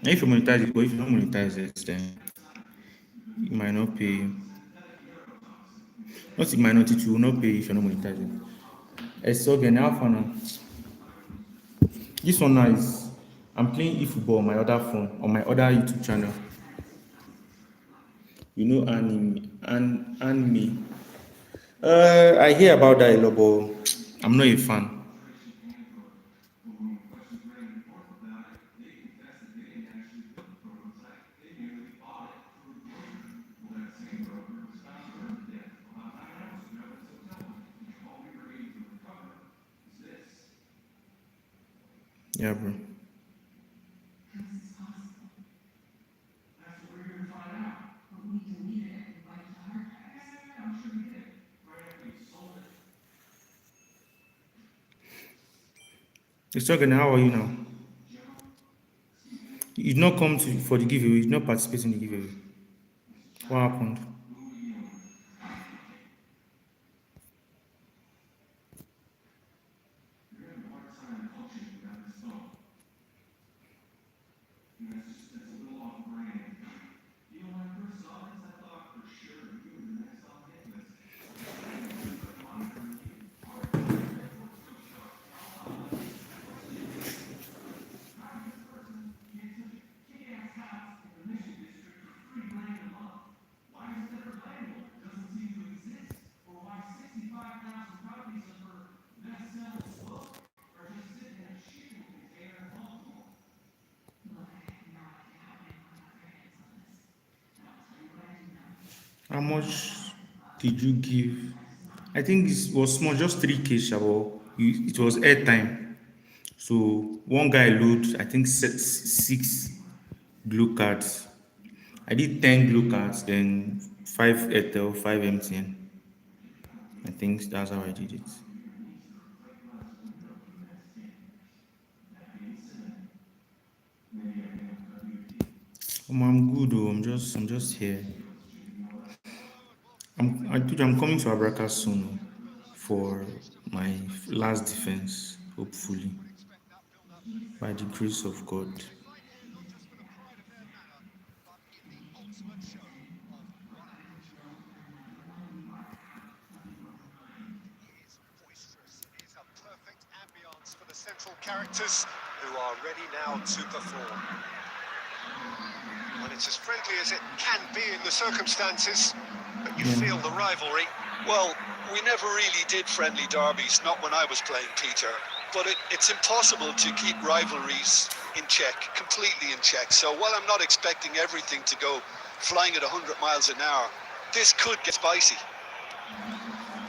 And if you monetize it, but if you don't monetize it, then it might not pay. Not it might not, it will not pay if you're not monetizing. So again, now for now, this one now is I'm playing eFootball on my other phone, on my other YouTube channel. You know anime. I hear about that a lot, but I'm not a fan. Yeah, bro. It's okay. How are you now? You did not come to for the giveaway. You did not participate in the giveaway. What happened? How much did you give? I think it was small, just 3K, Shabo. It was airtime. So one guy load, I think six blue cards. I did 10 blue cards, then five Airtel, five MTN. I think that's how I did it. I'm good though. I'm just here. I told you I'm coming to Abraka soon for my last defense, hopefully, by the grace of God. For the central characters who are ready now to perform. And it's as friendly as it can be in the circumstances, but you Yeah. feel the rivalry. Well, we never really did friendly derbies, not when I was playing, Peter. But it's impossible to keep rivalries in check, completely in check. So while I'm not expecting everything to go flying at 100 miles an hour, this could get spicy.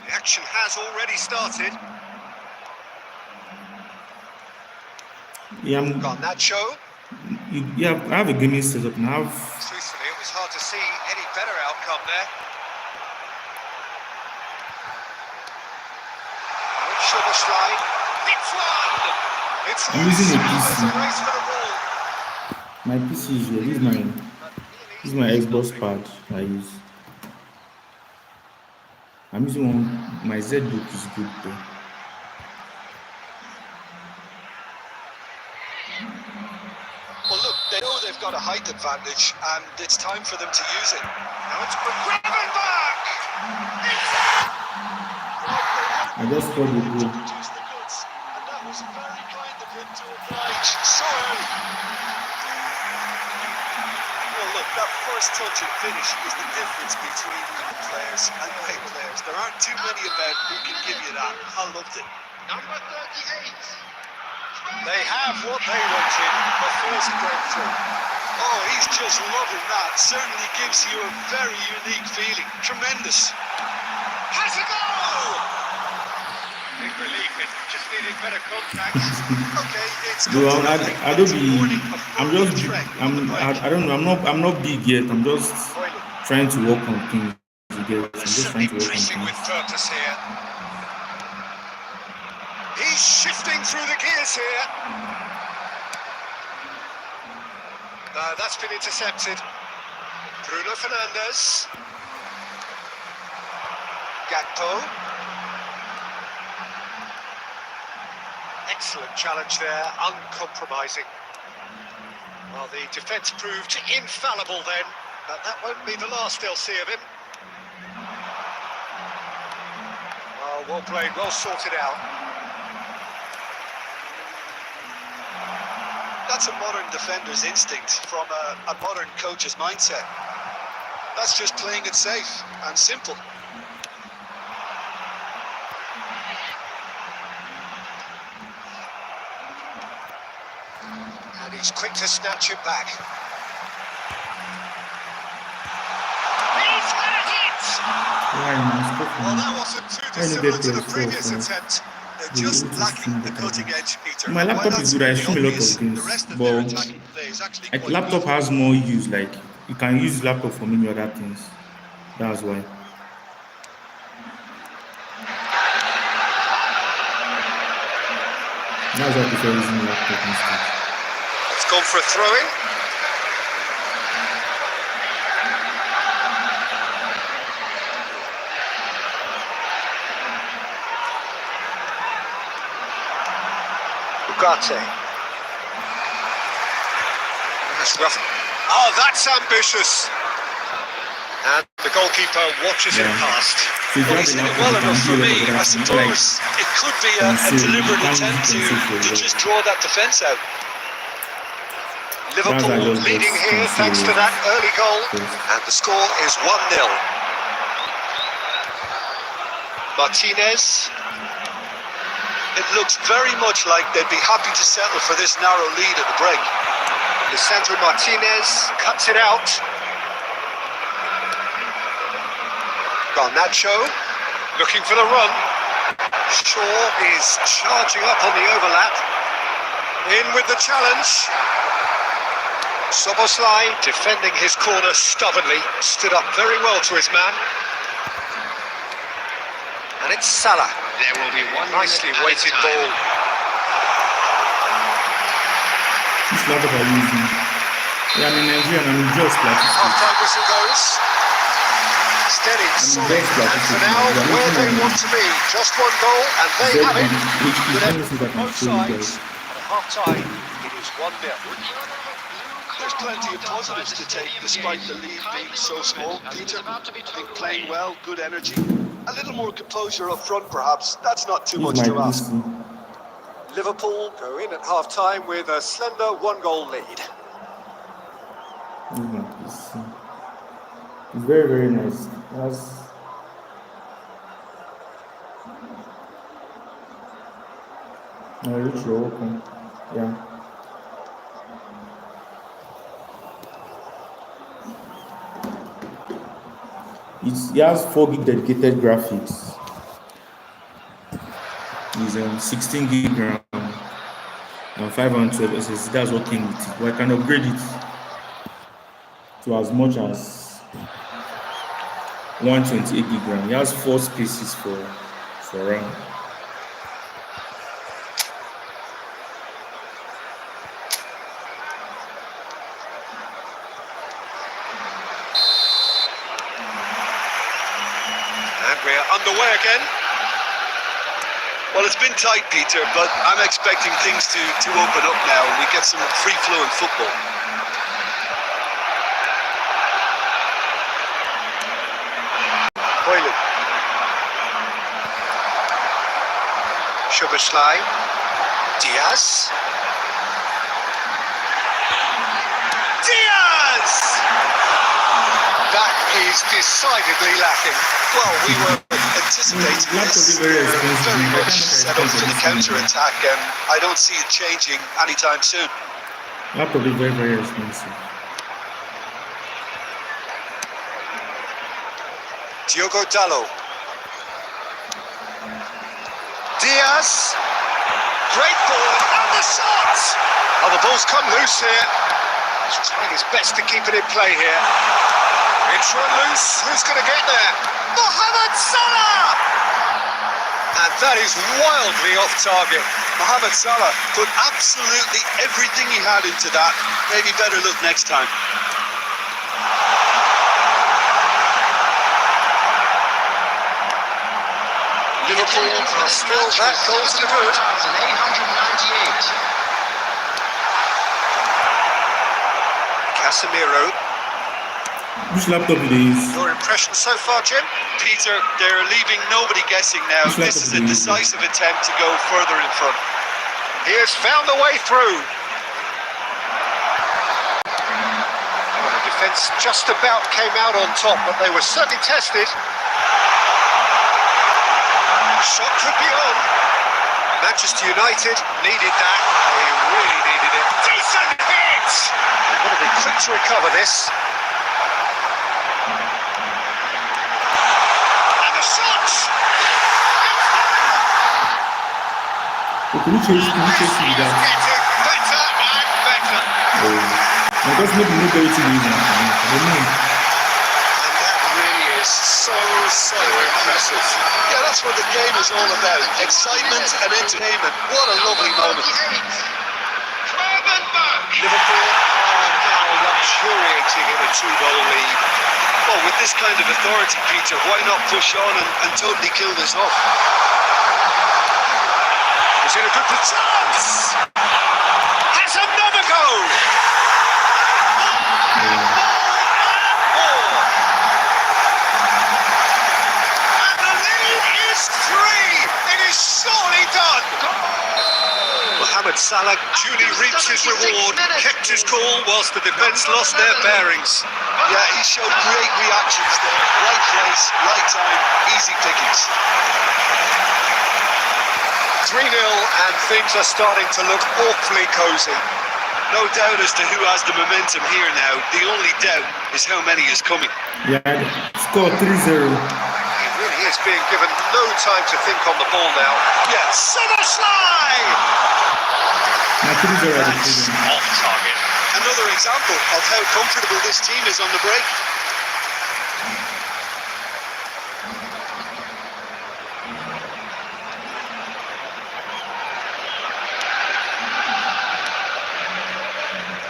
The action has already started. Yeah, Garnacho. yeah, I have a gaming setup now. Truthfully, it was hard to see any better outcome there. Sugar slide. It's one! It's I'm using a It's a PC. race for the ball. My PC is here. This is my Xbox pad I use. I'm using one. My ZBook is good though. Well, look, they know they've got a height advantage, and it's time for them to use it. Now it's Gravenberch! I just scored the goal. Produce the goods, and that was very kind of him to oblige so early. Well, look, that first touch and finish is the difference between good players and great players. There aren't too many about who can give you that. I loved it. Number 38. They have what they wanted, the first breakthrough. Oh, he's just loving that. Certainly gives you a very unique feeling. Tremendous. Has a goal! Big relief, it just needed better contact. Okay, it's No, good to know I don't it's a be. warning of I'm further just. threat on the break. I don't know. I'm not big yet. I'm just Boylan. trying to work on things. You get? I'm just Certainly trying to work on pressing with things. purpose here. He's shifting through the gears here. That's been intercepted. Bruno Fernandes. Gakpo. Excellent challenge there, uncompromising. Well, the defence proved infallible then, but that won't be the last they'll see of him. Oh, well played, well sorted out. That's a modern defender's instinct from a modern coach's mindset. That's just playing it safe and simple. And he's quick to snatch it back. He's had it! Well, that wasn't too dissimilar to the previous attempt. They're just lacking the cutting edge, Peter. My laptop is good. I stream a lot of The rest of their things, attacking play is actually but quite laptop good. has more use. Like you can use laptop for many other things. That's why. That's why I prefer using laptop instead. It's gone for a throw-in. Ugarte. That's rough. Oh, that's ambitious. And the goalkeeper watches it past. So Well, he's hit it well enough for me. I suppose it could be a deliberate attempt to just draw that defence out. Liverpool leading here thanks to that early goal. And the score is 1-0. Martinez. It looks very much like they'd be happy to settle for this narrow lead at the break. Lisandro Martinez cuts it out. Garnacho looking for the run. Shaw is charging up on the overlap. In with the challenge. Szoboszlai defending his corner stubbornly. Stood up very well to his man. And it's Salah. There will be one Nicely weighted ball. This laptop I use. Yeah, I'm in Nigeria and I'm just like Half-time whistle goes. Steady, solid, and for now, where they want to be. Just one goal, and they have it. Good effort from both sides. And at half-time, it is 1-0. There's plenty of positives to take, despite the lead being so small. Peter, I think playing well, good energy. A little more composure up front, perhaps. That's not too much to ask. Liverpool go in at half-time with a slender one-goal lead. It's very, very nice. That's Rich, you're welcome. Yeah. It has 4 gig dedicated graphics. It's 16 gig RAM and 512 SSD. That's what came with it. But I can upgrade it to as much as 128 gig RAM. It has 4 spaces for RAM. Underway again. Well, it's been tight, Peter, but I'm expecting things to open up now and we get some free-flowing football. Hoyland. Szoboszlai. Diaz. Diaz! That is decidedly lacking. Well, we were anticipating this. Very much set up for the counter-attack, and I don't see it changing anytime soon. Laptop is very, very expensive. Diogo Dalot. Diaz. Great ball, and the shot! Oh, the ball's come loose here. He's trying his best to keep it in play here. It's run loose. Who's going to get there? Mohamed Salah! And that is wildly off target. Mohamed Salah put absolutely everything he had into that. Maybe better look next time. Liverpool are still that goal to the good. 898. Casemiro. Which laptop it is? Your impression so far, Jim? Peter, they're leaving nobody guessing now. Which This is laptop a it is? decisive attempt to go further in front. He has found a way through. Well, the defence just about came out on top, but they were certainly tested. Shot could be on. Manchester United needed that. They really needed it. Decent hit! They've got to be quick to recover this. And the shot! Oh, can you change me He's that? getting better and better. Oh, no, that's maybe not very too easy. I don't know. And that really is so impressive. Yeah, that's what the game is all about. Excitement and entertainment. What a lovely moment. Liverpool are now luxuriating in a 2-goal lead. Well, with this kind of authority, Peter, why not push on and totally kill this off? He's in a good chance! Has another goal! It is surely done! Mohamed Salah duly reaped his reward, kept his cool whilst the defence lost their bearings. Yeah, he showed great reactions there. Right place, right time, easy pickings. 3-0 and things are starting to look awfully cosy. No doubt as to who has the momentum here now. The only doubt is how many is coming. Yeah, score 3-0. He really is being given no time to think on the ball now. Yeah, Szoboszlai! Now 3-0 at the That's season. off target. Another example of how comfortable this team is on the break.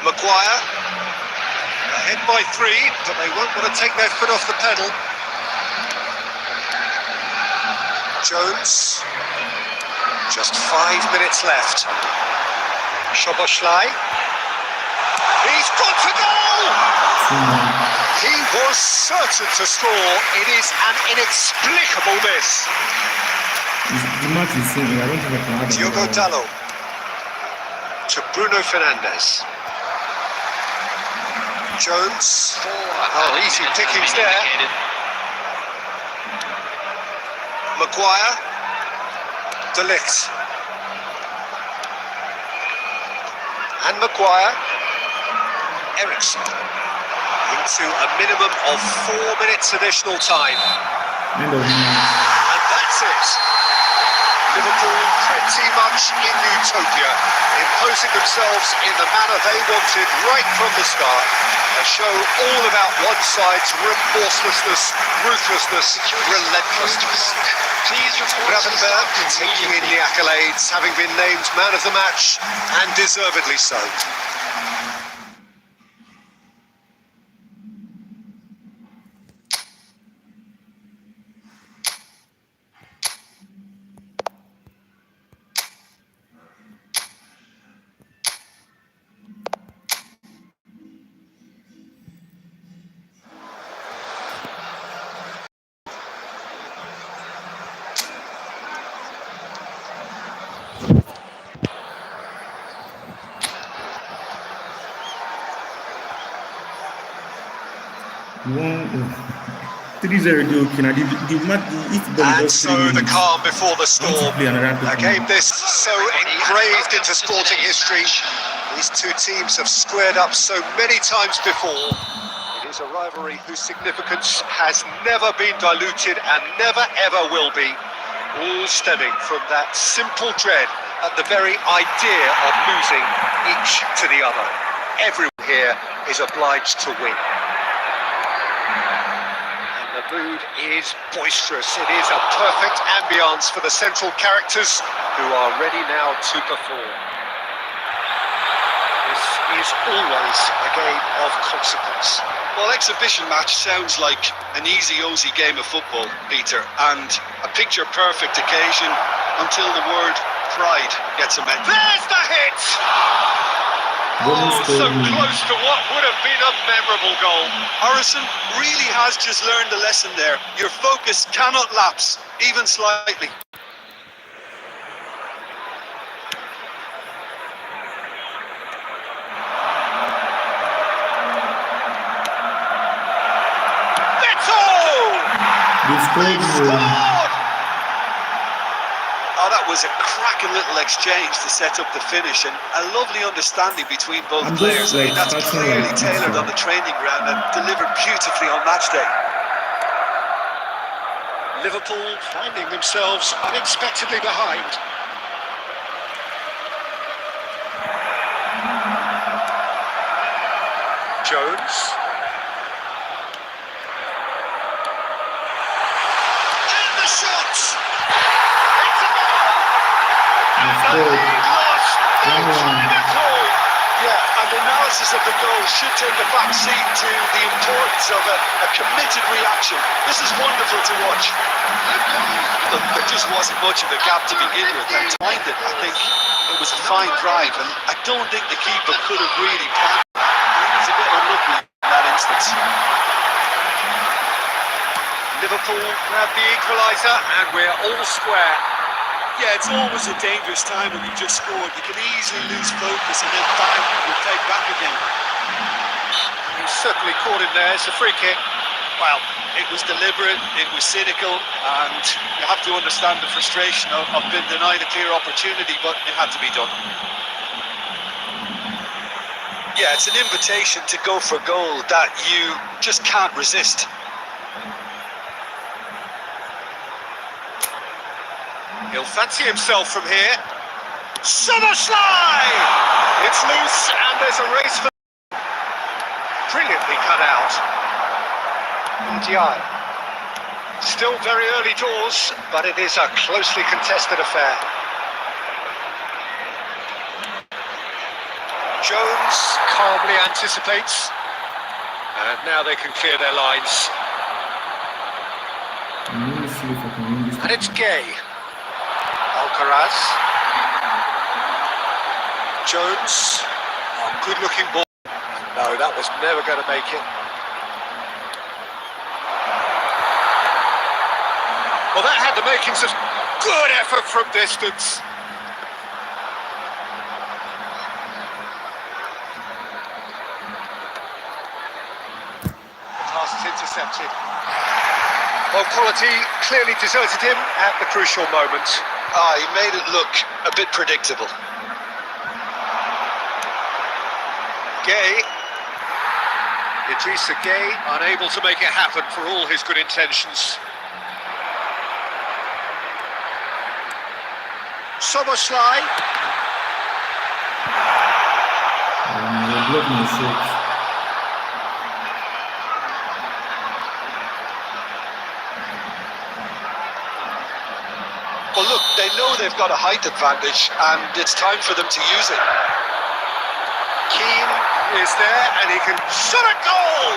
Maguire. Ahead by 3, but they won't want to take their foot off the pedal. Jones. Just 5 minutes left. Szoboszlai. He's got to goal! He was certain to score. It is an inexplicable miss. The match is soon. I don't think I can add Diogo another one. Dalot to Bruno Fernandes. Jones. Oh, easy pickings there. Maguire. De Ligt. And Maguire. Ericsson. Into a minimum of 4 minutes additional time. End of match. And that's it. Liverpool pretty much in utopia, imposing themselves in the manner they wanted right from the start. A show all about one side's remorselessness, ruthlessness, relentlessness. Gravenberg taking in the accolades, having been named man of the match, and deservedly so. One 3-0 joking. The match, if the And just so the calm before the storm. play another A game this so engraved into sporting history. These two teams have squared up so many times before. It is a rivalry whose significance has never been diluted and never ever will be. All stemming from that simple dread at the very idea of losing each to the other. Everyone here is obliged to win. The mood is boisterous. It is a perfect ambience for the central characters who are ready now to perform. This is always a game of consequence. Well, exhibition match sounds like an easy-ozy game of football, Peter, and a picture-perfect occasion until the word pride gets a mention. There's the hit! Bournemouth Oh, so scored one. close to what would have been a memorable goal. Harrison really has just learned a lesson there. Your focus cannot lapse, even slightly. They scored Scored! Oh, that was a cracking little exchange to set up the finish, and a lovely understanding between both I'm players. just I like mean, that's starting clearly like tailored on picture. the training ground and delivered beautifully on match day. Liverpool finding themselves unexpectedly behind. Jones. And the shot! It's a goal! They And the scored lead lost. No 1-1. time at all. Yeah, and the analysis of the goal should take a back seat to the importance of a committed reaction. This is wonderful to watch. Look, there just wasn't much of a gap to begin with, and to find it, I think it was a fine drive, and I don't think the keeper could have really planned it. He was a bit unlucky in that instance. Liverpool grab the equaliser and we're all square. Yeah, it's always a dangerous time when you just scored. You can easily lose focus and then bang, you're played back again. He's certainly caught him there. It's a free kick. Well, it was deliberate, it was cynical, and you have to understand the frustration of being denied a clear opportunity, but it had to be done. Yeah, it's an invitation to go for goal that you just can't resist. He'll fancy himself from here. Szoboszlai! It's loose and there's a race for... Brilliantly cut out. Ndiaye. Still very early doors, but it is a closely contested affair. Jones calmly anticipates. And now they can clear their lines. Let me see if I can win this. And it's Gay. Alcaraz. Jones. Oh, good looking ball. No, that was never going to make it. Well, that had the makings of good effort from distance. The pass is intercepted. Well, quality clearly deserted him at the crucial moment. He made it look a bit predictable. Gay. Idrissa Gay, unable to make it happen for all his good intentions. Szoboszlai. They blocked my shot. Well, look, they know they've got a height advantage, and it's time for them to use it. Keane is there, and he can shot a goal!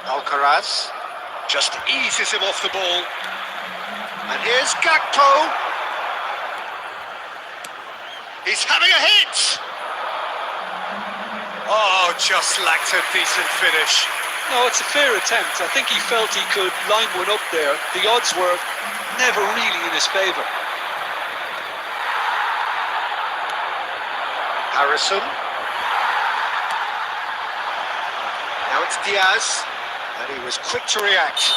Alcaraz just eases him off the ball. And here's Gakpo. He's having a hit! Oh, just lacked a decent finish. No, it's a fair attempt. I think he felt he could line one up there. The odds were never really in his favour. Harrison. Now it's Diaz. And he was quick to react.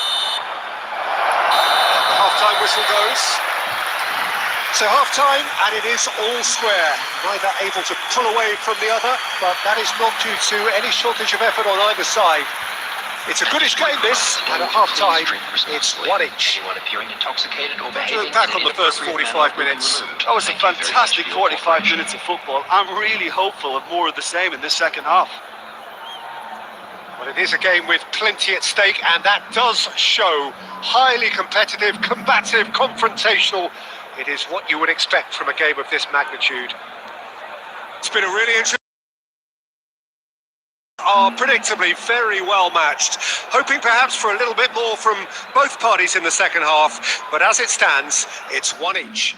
The half-time whistle goes. So half-time, and it is all square. Neither able to pull away from the other, but that is not due to any shortage of effort on either side. It's a goodish game, this, and at half-time, it's one each. Anyone appearing intoxicated or To behaving look back in on an the first inappropriate 45 manner will be minutes, removed. that was a Thank you very much fantastic for your 45 cooperation. minutes of football. I'm really hopeful of more of the same in this second half. Well, it is a game with plenty at stake, and that does show. Highly competitive, combative, confrontational. It is what you would expect from a game of this magnitude. It's been a really interesting are predictably very well matched. Hoping perhaps for a little bit more from both parties in the second half, but as it stands, it's one each.